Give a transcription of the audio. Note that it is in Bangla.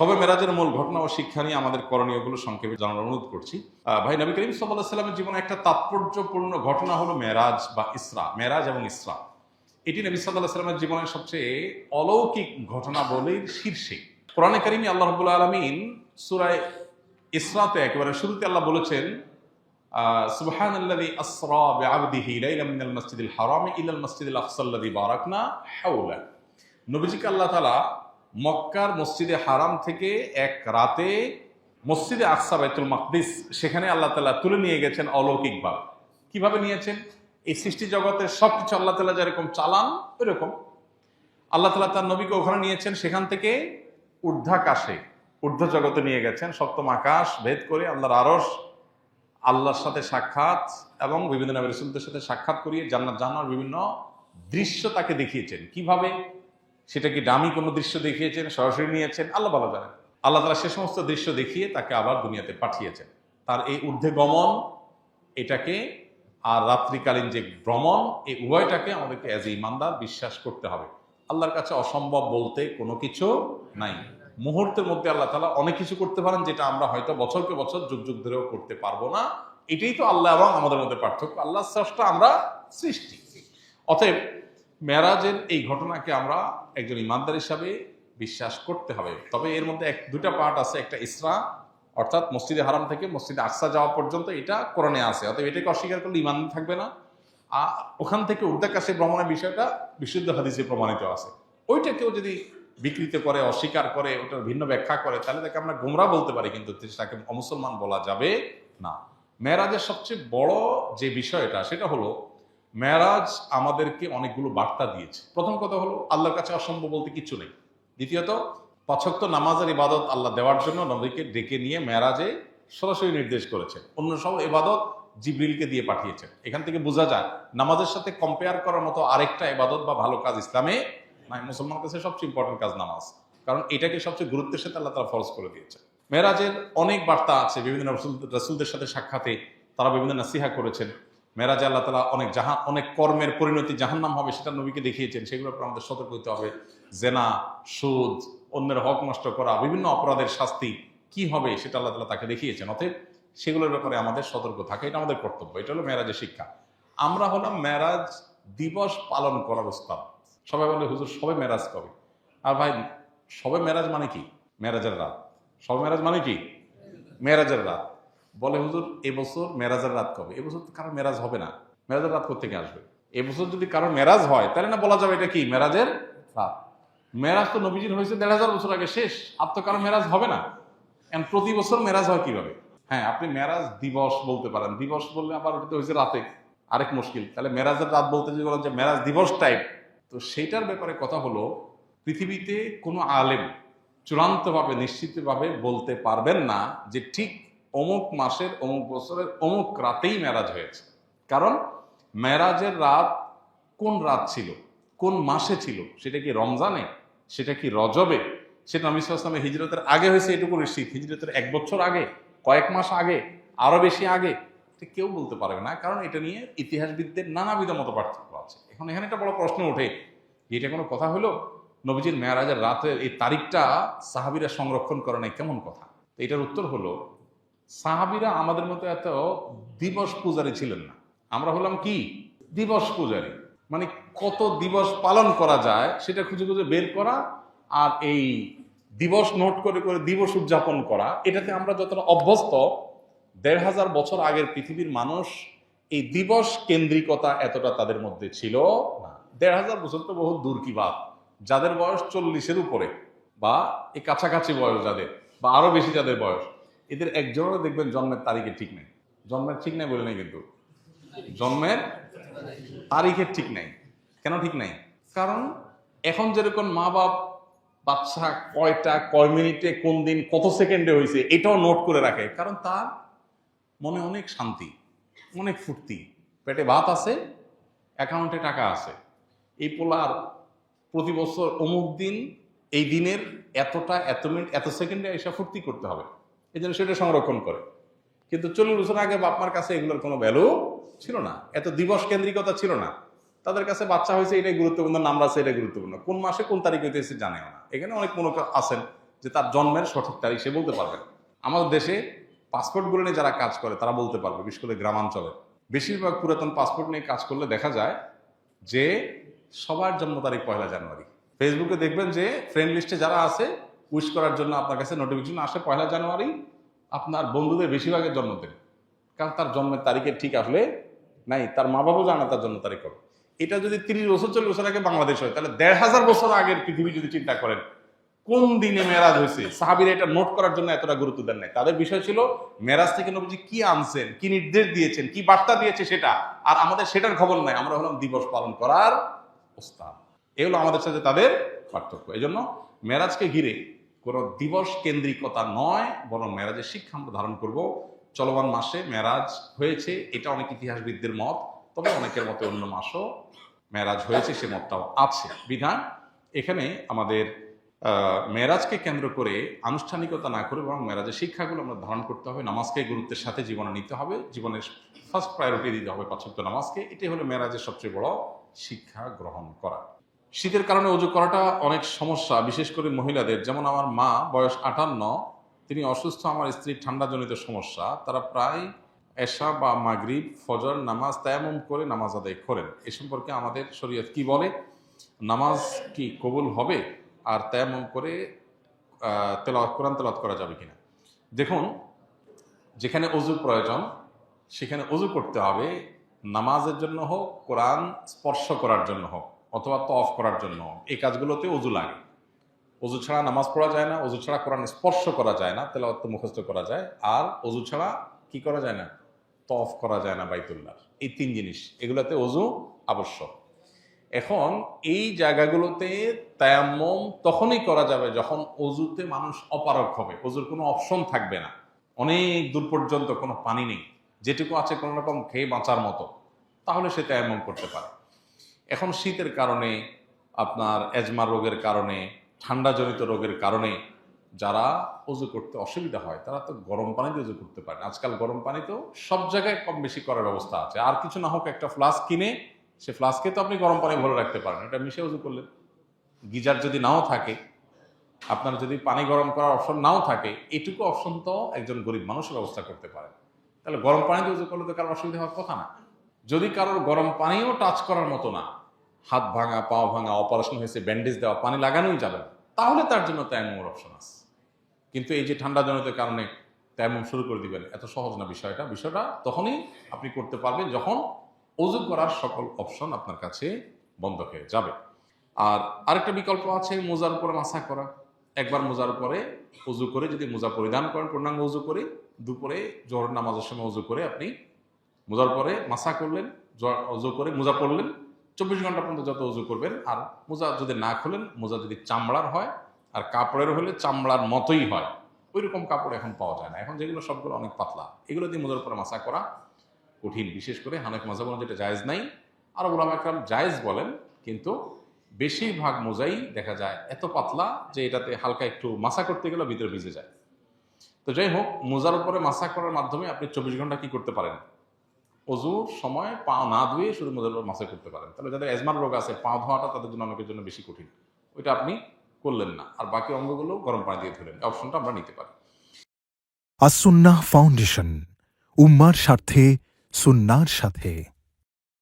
শবে মেরাজের মূল ঘটনা ও শিক্ষা নিয়ে আমাদের করণীয়গুলো সংক্ষেপে জানানোর অনুরোধ করছি। ভাই, নবী করিম সাল্লাল্লাহু আলাইহি ওয়াসাল্লামের জীবনে একটা তাৎপর্যপূর্ণ ঘটনা হলো মেরাজ বা ইসরা। মেরাজ এবং ইসরা এটি নবী সাল্লাল্লাহু আলাইহি ওয়াসাল্লামের জীবনের সবচেয়ে অলৌকিক ঘটনা বলে শীর্ষে। কোরআনে কারিমে আল্লাহ রাব্বুল আলামিন সূরা ইসরাতে একেবারে শুরুতে আল্লাহ বলেছেন, সুবহানাল্লাযী আসরা বিআবদিহি লাইলাম মিনাল মাসজিদিল হারামি ইলাল মাসজিদিল আকসাল্লাযী বারাকনা হাওলা। নবীজিকে আল্লাহ তাআলা মক্কার মসজিদে হারাম থেকে এক রাতে মসজিদে আকসা বাইতুল মাকদিস সেখানে আল্লাহ তাআলা তুলে নিয়ে গেছেন অলৌকিকভাবে। কিভাবে নিয়েছেন? এই সৃষ্টি জগতের সবকিছু আল্লাহ তাআলা যেরকম চালান ওইরকম আল্লাহ তাআলা তার নবীকে ওখানে নিয়েছেন। সেখান থেকে ঊর্ধ্বাকাশে ঊর্ধ্ব জগতে নিয়ে গেছেন, সপ্তম আকাশ ভেদ করে আল্লাহর আরশ, আল্লাহর সাথে সাক্ষাৎ এবং বিভিন্ন নবী রাসূলদের সাথে সাক্ষাৎ করিয়ে জান্নাত জাহান্নামের বিভিন্ন দৃশ্য তাকে দেখিয়েছেন। কিভাবে? সেটা কি দামি কোনো দৃশ্য দেখিয়েছেন, সরাসরি নিয়েছেন, আল্লাহ ভালো জানেন। আল্লাহ তাআলা সে সমস্ত দৃশ্য দেখিয়ে তাকে আবার দুনিয়াতে পাঠিয়েছেন। তার এই ঊর্ধ্বে গমন এটাকে আর রাত্রিকালীন যে ভ্রমণ, এই উভয়টাকে আমাদেরকে অ্যাজ এ ইমানদার বিশ্বাস করতে হবে। আল্লাহর কাছে অসম্ভব বলতে কোনো কিছু নাই। মুহূর্তের মধ্যে আল্লাহ তাআলা অনেক কিছু করতে পারেন, যেটা আমরা হয়তো বছরকে বছর যুগ যুগ ধরেও করতে পারবো না। এটাই তো আল্লাহ এবং আমাদের মধ্যে পার্থক্য। আল্লাহ স্রষ্টা, আমরা সৃষ্টি। অতএব মেরাজের এই ঘটনাকে আমরা একজন ইমানদার হিসাবে বিশ্বাস করতে হবে। তবে এর মধ্যে দুটা পার্ট আছে। একটা ইসরা, অর্থাৎ মসজিদে হারাম থেকে মসজিদে আকসা যাওয়া পর্যন্ত, এটা কোরআনে আছে। অতএব এটাকে অস্বীকার করলে ইমান থাকবে না। আর ওখান থেকে ঊর্ধ্বাকাশে ভ্রমণের বিষয়টা বিশুদ্ধ হাদিসে প্রমাণিত আছে। ওইটাকেও যদি বিকৃত করে, অস্বীকার করে, ওটার ভিন্ন ব্যাখ্যা করে, তাহলে তাকে আমরা গোমরা বলতে পারি, কিন্তু তাকে অমুসলমান বলা যাবে না। মেরাজের সবচেয়ে বড় যে বিষয়টা সেটা হলো, মেরাজ আমাদেরকে অনেকগুলো বার্তা দিয়েছে। প্রথম কথা হলো, আল্লাহর কাছে অসম্ভব বলতে কিছু নেই। দ্বিতীয়ত, ৫ ওয়াক্ত নামাজের ইবাদত আল্লাহ দেওয়ার জন্য নবীকে ডেকে নিয়ে মেরাজে সরাসরি নির্দেশ করেছেন। অন্য সব ইবাদত জিবরিলকে দিয়ে পাঠিয়েছেন। এখান থেকে বোঝা যায় নামাজের সাথে কম্পেয়ার করার মতো আরেকটা ইবাদত বা ভালো কাজ ইসলামে নাই। মুসলমানের কাছে সবচেয়ে ইম্পর্টেন্ট কাজ নামাজ, কারণ এটাকে সবচেয়ে গুরুত্বের সাথে আল্লাহ তাআলা ফরজ করে দিয়েছেন। মেরাজের অনেক বার্তা আছে। বিভিন্ন রাসূলদের সাথে সাক্ষাতে তারা বিভিন্ন নাসিহা করেছেন। মেরাজে আল্লাহ তাআলা অনেক কর্মের পরিণতি জাহান্নাম হবে সেটা নবীকে দেখিয়েছেন। সেগুলোর উপর আমাদের সতর্ক হতে হবে। জেনা, সুদ, অন্যের হক নষ্ট করা, বিভিন্ন অপরাধের শাস্তি কি হবে সেটা আল্লাহ তাআলা তাকে দেখিয়েছেন। অতএব সেগুলোর ব্যাপারে আমাদের সতর্ক থাকা, এটা আমাদের কর্তব্য। এটা হলো মেরাজের শিক্ষা। আমরা হলাম মেরাজ দিবস পালন করার উস্তাদ। সবাই বলে, হুজুর সবে মেরাজ কবে? আর ভাই, সবে মেরাজ মানে কি? মেরাজের রাত। সবে মেরাজ মানে কি? মেরাজের রাত। বলে, হুজুর এবছর মেরাজের রাত কবে? এবছর তো কারো মেরাজ হবে না। মেরাজের রাত কোত্থেকে আসবে? এবছর যদি কারো মেরাজ হয় তাহলে না বলা যাবে এটা কি মেরাজের রাত। মেরাজ তো নবীজির হয়েছে ১৫০০ বছর আগে, শেষ। আর তো কারো মেরাজ হবে না। এখন প্রতি বছর মেরাজ হয় কিভাবে? হ্যাঁ, আপনি মেরাজ দিবস বলতে পারেন। দিবস বললে আবার ওটা তো হয়েছে রাতে, আরেক মুশকিল। তাহলে মেরাজের রাত বলতে যদি বলেন যে মেরাজ দিবস টাইপ, তো সেইটার ব্যাপারে কথা হলো, পৃথিবীতে কোনো আলেম চূড়ান্তভাবে নিশ্চিতভাবে বলতে পারবেন না যে ঠিক অমুক মাসের অমুক বছরের অমুক রাতেই মেরাজ হয়েছে। কারণ মেরাজের রাত কোন রাত ছিল, কোন মাসে ছিল, সেটা কি রমজানে, সেটা কি রজবে, সেটা নবী সাল্লাল্লাহু আলাইহি ওয়াসাল্লামের হিজরতের আগে হয়েছে এটুকু নিশ্চিত, হিজরতের ১ বছর আগে, কয়েক মাস আগে, আরো বেশি আগে, কেউ বলতে পারবে না। কারণ এটা নিয়ে ইতিহাসবিদদের নানাবিধ মত পার্থক্য আছে। এখন এখানে একটা বড় প্রশ্ন ওঠে, এটা কোনো কথা হলো? নবীজির মেরাজের রাতের এই তারিখটা সাহাবীরা সংরক্ষণ করে নাই, কেমন কথা? তো এটার উত্তর হলো, সাহাবীরা আমাদের মতো এত দিবস পূজারী ছিলেন না। আমরা হলাম কি? দিবস পূজারী। মানে কত দিবস পালন করা যায় সেটা খুঁজে খুঁজে বের করা, আর এই দিবস নোট করে করে দিবস উদযাপন করা, এটাতে আমরা যতটা অভ্যস্ত। ১৫০০ বছর আগের পৃথিবীর মানুষ এই দিবস কেন্দ্রিকতা এতটা তাদের মধ্যে ছিল না। ১৫০০ বছর তো বহু দূর কি বাত। যাদের বয়স ৪০-এর উপরে বা এই কাছাকাছি বয়স যাদের, বা আরো বেশি যাদের বয়স, এদের একজনেরও দেখবেন জন্মের তারিখে ঠিক নেই। জন্মের ঠিক নেই বলে নেই, কিন্তু জন্মের তারিখের ঠিক নেই। কেন ঠিক নাই? কারণ এখন যেরকম মা বাপ বাচ্চা কয়টা, কয় মিনিটে, কোন দিন, কত সেকেন্ডে হয়েছে এটাও নোট করে রাখে। কারণ তার মনে অনেক শান্তি, অনেক ফুর্তি, পেটে ভাত আছে, অ্যাকাউন্টে টাকা আছে। এই পোলার প্রতি বছর অমুক দিন, এই দিনের এতটা, এত মিনিট, এত সেকেন্ডে এসে ফুর্তি করতে হবে, এই জন্য সেটা সংরক্ষণ করে। কিন্তু ৪০ বছর আগে বাপমার কাছে এগুলোর কোনো ভ্যালু ছিল না, এত দিবস কেন্দ্রিকতা ছিল না। তাদের কাছে বাচ্চা হয়েছে এটাই গুরুত্বপূর্ণ, নাম আছে এটাই গুরুত্বপূর্ণ, কোন মাসে কোন তারিখ হইতেছে জানেও না। এখানে অনেক মনে আছেন যে তার জন্মের সঠিক তারিখ সে বলতে পারবে না। আমাদের দেশে পাসপোর্টগুলো নিয়ে যারা কাজ করে তারা বলতে পারবে, বিশেষ করে গ্রামাঞ্চলে। বেশিরভাগ পুরাতন পাসপোর্ট নিয়ে কাজ করলে দেখা যায় যে সবার জন্ম তারিখ 1 জানুয়ারি। ফেসবুকে দেখবেন যে ফ্রেন্ড লিস্টে যারা আছে উইশ করার জন্য আপনার কাছে নোটিফিকেশন আসে 1 জানুয়ারি, আপনার বন্ধুদের বেশিরভাগের জন্মদিন, কারণ তার জন্মের তারিখে ঠিক আসলে নাই, তার মা বাবাও জানে তার জন্ম তারিখ কবে। এটা যদি 30 বছর 40 বছর আগে বাংলাদেশ হয়, তাহলে 1500 বছর আগের পৃথিবী যদি চিন্তা করেন কোন দিনে মেরাজ হয়েছে, সাহাবীরা এটা নোট করার জন্য এতটা গুরুত্ব দেন নাই। তাদের বিষয় ছিল মেরাজ থেকে নবীজি কি আনছেন, কি নির্দেশ দিয়েছেন, কি বার্তা দিয়েছে সেটা, আর আমাদের সেটার খবর নাই। আমরা হলাম দিবস পালন করার ওস্তাদ। এ হলো আমাদের সাথে তাদের পার্থক্য। এই জন্য মেরাজকে ঘিরে কোনো দিবস কেন্দ্রিকতা নয়, বরং মেরাজের শিক্ষা আমরা ধারণ করব। চলমান মাসে মেরাজ হয়েছে, এটা অনেক ইতিহাসবিদদের মত, তবে অনেকের মতে অন্য মাসও মেরাজ হয়েছে সে মতটাও আছে। বিধান এখানে আমাদের মেরাজকে কেন্দ্র করে আনুষ্ঠানিকতা না করে বরং মেরাজের শিক্ষাগুলো আমরা ধারণ করতে হবে। নামাজকে গুরুত্বের সাথে জীবনে নিতে হবে, জীবনের ফার্স্ট প্রায়োরিটি দিতে হবে 5 ওয়াক্ত নামাজকে। এটাই হলো মেরাজের সবচেয়ে বড় শিক্ষা গ্রহণ করা। শীতের কারণে অজু করাটা অনেক সমস্যা, বিশেষ করে মহিলাদের। যেমন আমার মা, বয়স 58, তিনি অসুস্থ, আমার স্ত্রীর ঠান্ডাজনিত সমস্যা, তারা প্রায় এশা বা মাগরিব ফজর নামাজ তায়াম্মুম করে নামাজ আদায় করেন। এ সম্পর্কে আমাদের শরীয়ত কি বলে? নামাজ কি কবুল হবে? আর তায়াম্মুম করে কোরআন তেলাওয়াত করা যাবে কিনা? দেখুন, যেখানে অজু প্রয়োজন সেখানে অজু করতে হবে। নামাজের জন্য হোক, কোরআন স্পর্শ করার জন্য হোক, অথবা তওয়াফ করার জন্য হোক, এই কাজগুলোতে অজু লাগে। অজু ছাড়া নামাজ পড়া যায় না, অজু ছাড়া কোরআন স্পর্শ করা যায় না, তেলাওয়াত মুখস্থ করা যায়, আর অজু ছাড়া কি করা যায় না? তওয়াফ করা যায় না বাইতুল্লাহ। এই 3 জিনিস, এগুলোতে অজু আবশ্যক। এখন এই জায়গাগুলোতে তায়াম্মুম তখনই করা যাবে যখন অজুতে মানুষ অপারগ হবে, অজুর কোনো অপশন থাকবে না, অনেক দূর পর্যন্ত কোনো পানি নেই, যেটুকু আছে কোনো রকম খেয়ে বাঁচার মতো, তাহলে সে তায়াম্মুম করতে পারে। এখন শীতের কারণে, আপনার এজমা রোগের কারণে, ঠান্ডাজনিত রোগের কারণে যারা অজু করতে অসুবিধা হয় তারা তো গরম পানিতে অজু করতে পারে। আজকাল গরম পানিতেও সব জায়গায় কম বেশি করার ব্যবস্থা আছে। আর কিছু না হোক একটা ফ্লাস্ক কিনে সে ফ্লাস্কে তো আপনি গরম পানি ভরে রাখতে পারেন, এটা মিশে উজু করলেন। গিজার যদি নাও থাকে, আপনার যদি পানি গরম করার অপশন নাও থাকে, এটুকু অপশন তো একজন গরিব মানুষের ব্যবস্থা করতে পারেন। তাহলে গরম পানিতে উজু করলে তো কারোর অসুবিধা হওয়ার কথা না। যদি কারোর গরম পানিও টাচ করার মতো না, হাত ভাঙা, পাও ভাঙা, অপারেশন হয়েছে, ব্যান্ডেজ দেওয়া, পানি লাগানোই যাবে না, তাহলে তার জন্য তায়াম্মুমের অপশন আছে। কিন্তু এই যে ঠান্ডাজনিত কারণে তায়াম্মুম শুরু করে দিবেন, এত সহজ না বিষয়টা। বিষয়টা তখনই আপনি করতে পারবেন যখন অজু করার সকল অপশন আপনার কাছে বন্ধ হয়ে যাবে। আর আরেকটা বিকল্প আছে, মোজার উপরে মাসা করা। একবার মোজার উপরে অজু করে যদি মোজা পরিধান করেন, পূর্ণাঙ্গ অজু করে, দুপুরে জোহর নামাজের সময় অজু করে আপনি মোজার পরে মাসা করলেন, অজু করে মোজা পরলেন, 24 ঘন্টা পর্যন্ত যত অজু করবেন। আর মোজা যদি না খোলেন, মোজা যদি চামড়ার হয় আর কাপড়ের হলে চামড়ার মতোই হয়, ওই রকম কাপড় এখন পাওয়া যায় না। এখন যেগুলো সবগুলো অনেক পাতলা, এগুলো দিয়ে মোজার উপরে মাসা করা কঠিন। বিশেষ করে হানাফি মাযহাব অনুযায়ী এটা জায়েজ নাই। আর উলামা ইকরাম জায়েজ বলেন, কিন্তু বেশিরভাগ মোজাই দেখা যায় এত পাতলা যে এটাতে হালকা একটু মাসা করতে গেলে ভিতরে ভিজে যায়। তো যাই হোক, মোজার উপরে মাসা করার মাধ্যমে আপনি 24 ঘন্টা কি করতে পারেন? অজুর সময় পা না ধুয়ে শুধু মোজার উপর মাসা করতে পারেন। তাহলে যাদের এজমার রোগ আছে, পা ধোয়াটা তাদের জন্য অনেকের জন্য বেশি কঠিন, ওইটা আপনি করলেন না, আর বাকি অঙ্গগুলো গরম পানি দিয়ে ধুলেন। অপশনটা আমরা নিতে পারি। আসুন্নাহ ফাউন্ডেশন, উম্মার স্বার্থে সুন্নাহর সাথে।